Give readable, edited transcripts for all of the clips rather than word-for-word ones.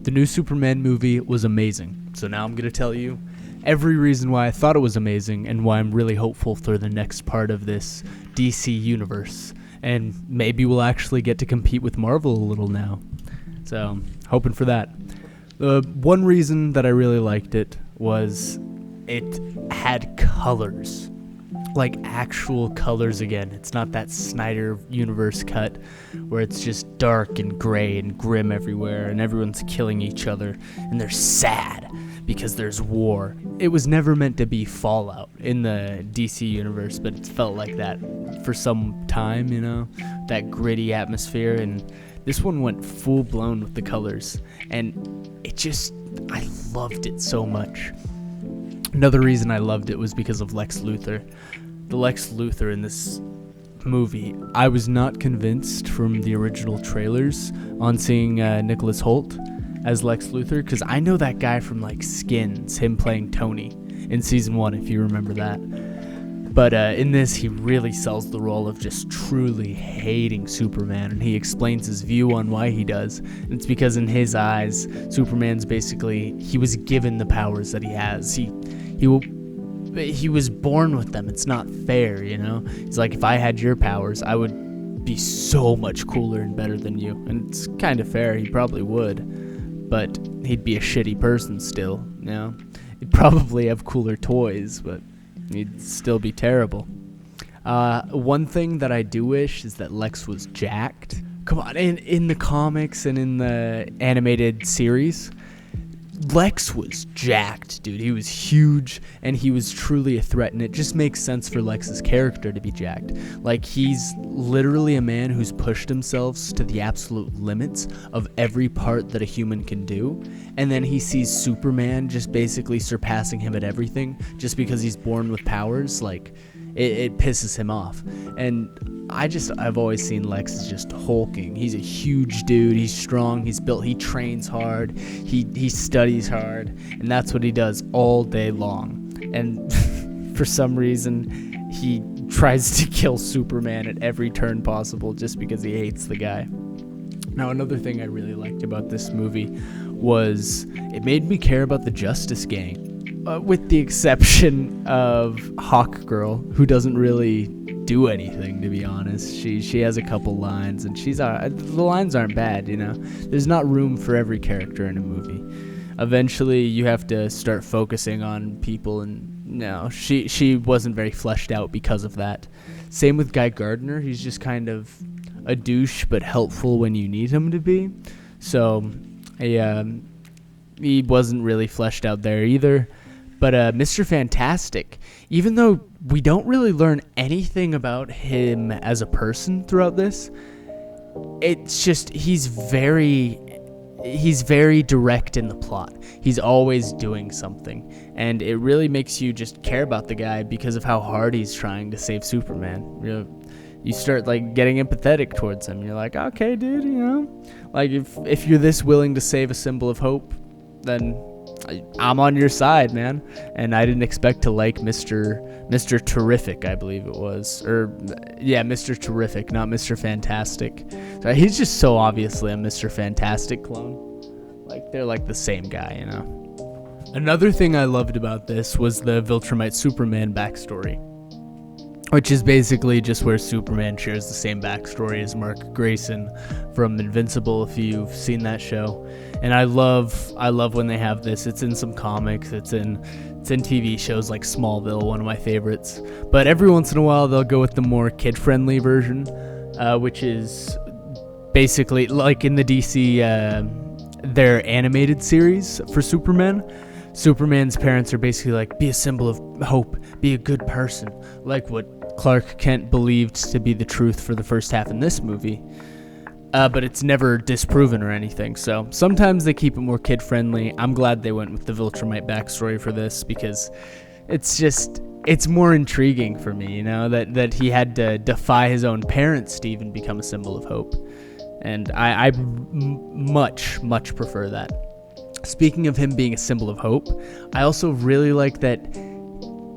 The new Superman movie was amazing. So now I'm going to tell you every reason why I thought it was amazing and why I'm really hopeful for the next part of this DC universe. And maybe we'll actually get to compete with Marvel a little now. So, hoping for that. The one reason that I really liked it was it had colors. Like actual colors again. It's not that Snyder universe cut where it's just dark and gray and grim everywhere and everyone's killing each other and they're sad because there's war. It was never meant to be Fallout in the DC universe, but it felt like that for some time, you know, that gritty atmosphere. And this one went full blown with the colors, and I loved it so much. Another reason I loved it was because of Lex Luthor. The Lex Luthor in this movie, I was not convinced from the original trailers on seeing Nicholas Hoult as Lex Luthor, because I know that guy from like Skins, him playing Tony in season 1, if you remember that. But in this, he really sells the role of just truly hating Superman, and he explains his view on why he does. And it's because in his eyes, Superman's basically, he was given the powers that he has. He was born with them. It's not fair, you know? He's like, if I had your powers, I would be so much cooler and better than you. And it's kind of fair. He probably would. But he'd be a shitty person still, you know? He'd probably have cooler toys, but he'd still be terrible. One thing that I do wish is that Lex was jacked. Come on, in the comics and in the animated series, Lex was jacked, dude. He was huge, and he was truly a threat, and it just makes sense for Lex's character to be jacked. Like, he's literally a man who's pushed himself to the absolute limits of every part that a human can do, and then he sees Superman just basically surpassing him at everything just because he's born with powers. Like, it pisses him off. And I've always seen Lex as just hulking. He's a huge dude. He's strong. He's built. He trains hard. He studies hard. And that's what he does all day long. And for some reason, he tries to kill Superman at every turn possible just because he hates the guy. Now, another thing I really liked about this movie was it made me care about the Justice Gang. With the exception of Hawkgirl, who doesn't really do anything, to be honest. She has a couple lines, and the lines aren't bad, you know. There's not room for every character in a movie. Eventually, you have to start focusing on people, and no, she wasn't very fleshed out because of that. Same with Guy Gardner. He's just kind of a douche, but helpful when you need him to be. So, he wasn't really fleshed out there either. But Mr. Fantastic, even though we don't really learn anything about him as a person throughout this, it's just he's very direct in the plot. He's always doing something, and it really makes you just care about the guy because of how hard he's trying to save Superman. You start like getting empathetic towards him. You're like, okay, dude, you know, like if you're this willing to save a symbol of hope, then I'm on your side, man. And I didn't expect to like Mr. Terrific, I believe it was. Mr. Terrific, not Mr. Fantastic. So he's just so obviously a Mr. Fantastic clone. Like, they're like the same guy, you know? Another thing I loved about this was the Viltrumite Superman backstory, which is basically just where Superman shares the same backstory as Mark Grayson from Invincible, if you've seen that show. And I love when they have this. It's in some comics, it's in TV shows like Smallville, one of my favorites. But every once in a while they'll go with the more kid-friendly version, which is basically like in the DC their animated series for Superman. Superman's parents are basically like, be a symbol of hope, be a good person, like what Clark Kent believed to be the truth for the first half in this movie. But it's never disproven or anything, so sometimes they keep it more kid-friendly. I'm glad they went with the Viltrumite backstory for this, because it's more intriguing for me, you know, that he had to defy his own parents to even become a symbol of hope. And I much prefer that. Speaking of him being a symbol of hope, I also really like that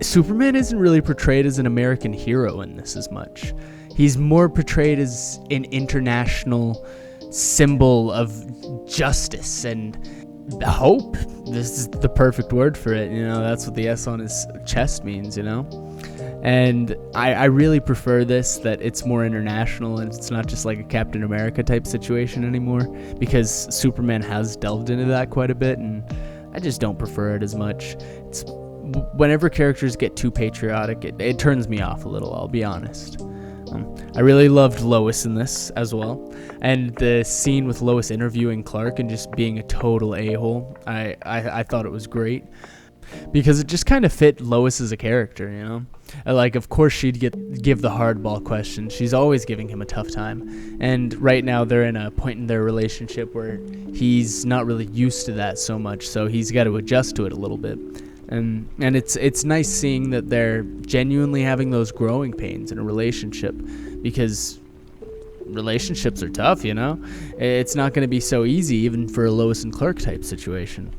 Superman isn't really portrayed as an American hero in this as much. He's more portrayed as an international symbol of justice and hope. This is the perfect word for it. That's what the S on his chest means, And I really prefer this, that it's more international and it's not just like a Captain America type situation anymore, because Superman has delved into that quite a bit, and I just don't prefer it as much. It's whenever characters get too patriotic, it turns me off a little, I'll be honest. I really loved Lois in this as well, and the scene with Lois interviewing Clark and just being a total a-hole, I thought it was great, because it just kind of fit Lois as a character, Like, of course she'd give the hardball question. She's always giving him a tough time, and right now they're in a point in their relationship where he's not really used to that so much, so he's got to adjust to it a little bit. And it's nice seeing that they're genuinely having those growing pains in a relationship, because relationships are tough, It's not going to be so easy even for a Lois and Clark type situation.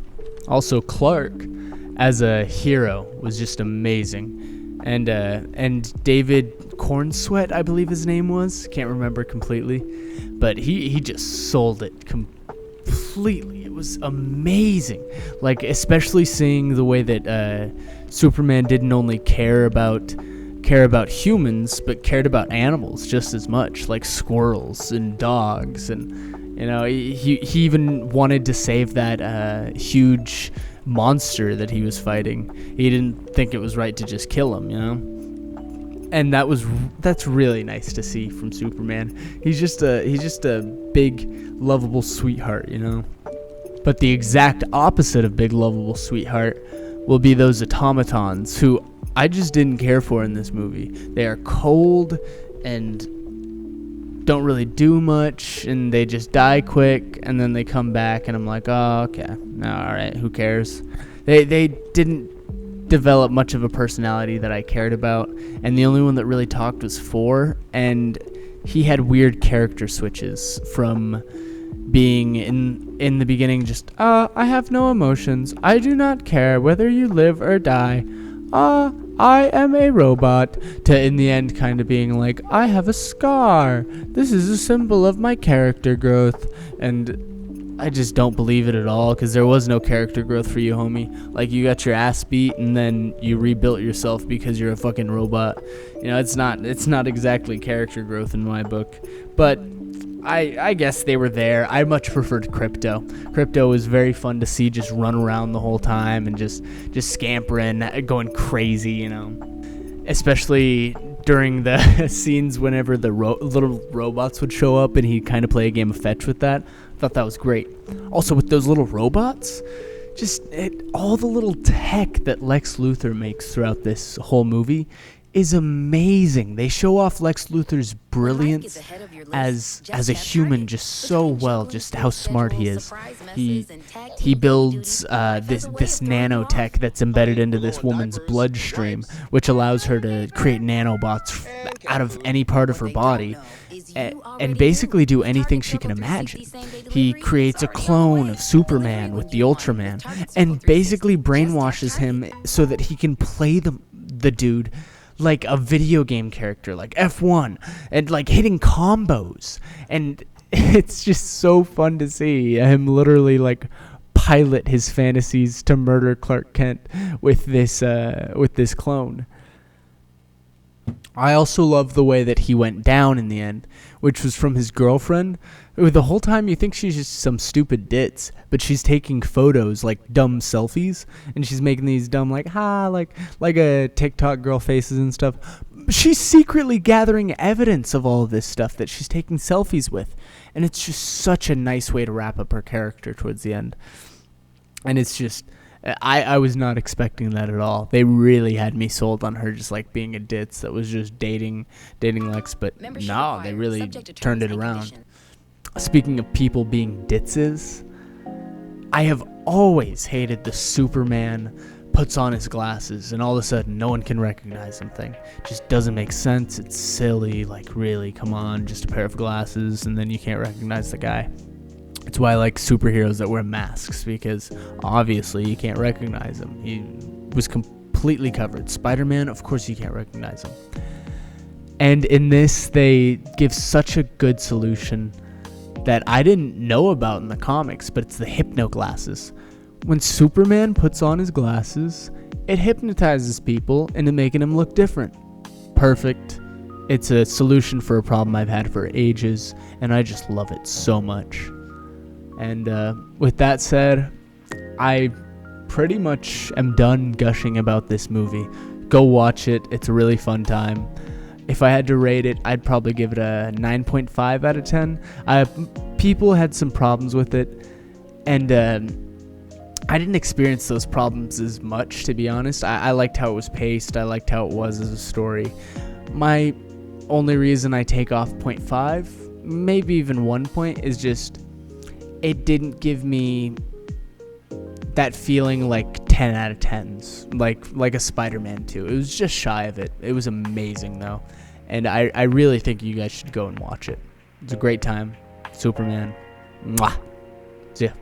Also, Clark as a hero was just amazing. And David Cornsweet, I believe his name was, can't remember completely, but he just sold it completely. It was amazing. Like, especially seeing the way that Superman didn't only care about humans, but cared about animals just as much, like squirrels and dogs, and he even wanted to save that huge monster that he was fighting. He didn't think it was right to just kill him, and that's really nice to see from Superman. He's just a big lovable sweetheart, But the exact opposite of big lovable sweetheart will be those automatons, who I just didn't care for in this movie. They are cold and don't really do much, and they just die quick, and then they come back, and I'm like, oh, okay, no, all right, who cares? They didn't develop much of a personality that I cared about, and the only one that really talked was Four, and he had weird character switches from being in the beginning just, I have no emotions, I do not care whether you live or die, I am a robot, to in the end kind of being like, I have a scar, this is a symbol of my character growth. And I just don't believe it at all, because there was no character growth for you, homie. Like, you got your ass beat and then you rebuilt yourself because you're a fucking robot. It's not exactly character growth in my book, but I guess they were there. I much preferred Crypto. Crypto was very fun to see just run around the whole time and just scampering, going crazy, Especially during the scenes whenever the little robots would show up and he'd kind of play a game of fetch with that. I thought that was great. Also, with those little robots, all the little tech that Lex Luthor makes throughout this whole movie is amazing. They show off Lex Luthor's brilliance as a human just so well, just how smart he is. He builds this nanotech that's embedded into this woman's bloodstream, which allows her to create nanobots out of any part of her body and basically do anything she can imagine. He creates a clone of Superman with the Ultraman and basically brainwashes him so that he can play the dude like a video game character, like F1, and like hitting combos, and it's just so fun to see him literally like pilot his fantasies to murder Clark Kent with this clone. I also love the way that he went down in the end, which was from his girlfriend. The whole time you think she's just some stupid ditz, but she's taking photos, like dumb selfies, and she's making these dumb like a TikTok girl faces and stuff. She's secretly gathering evidence of all of this stuff that she's taking selfies with, and it's just such a nice way to wrap up her character towards the end. And it's just, I was not expecting that at all. They really had me sold on her just like being a ditz that was just dating Lex, but no, they really turned it around. Speaking of people being ditzes, I have always hated the Superman puts on his glasses and all of a sudden no one can recognize him thing. It just doesn't make sense. It's silly. Like, really, come on, just a pair of glasses and then you can't recognize the guy. It's why I like superheroes that wear masks, because obviously you can't recognize him. He was completely covered. Spider-Man, of course you can't recognize him. And in this, they give such a good solution that I didn't know about in the comics, but it's the hypno glasses. When Superman puts on his glasses, it hypnotizes people into making him look different. Perfect. It's a solution for a problem I've had for ages, and I just love it so much. And with that said, I pretty much am done gushing about this movie. Go watch it. It's a really fun time. If I had to rate it, I'd probably give it a 9.5 out of 10. People had some problems with it, and I didn't experience those problems as much, to be honest. I liked how it was paced. I liked how it was as a story. My only reason I take off 0.5, maybe even 1 point, is just it didn't give me that feeling like 10 out of 10s, like a Spider-Man 2. It was just shy of it. It was amazing, though. And I really think you guys should go and watch it. It's a great time. Superman. Mwah. See ya.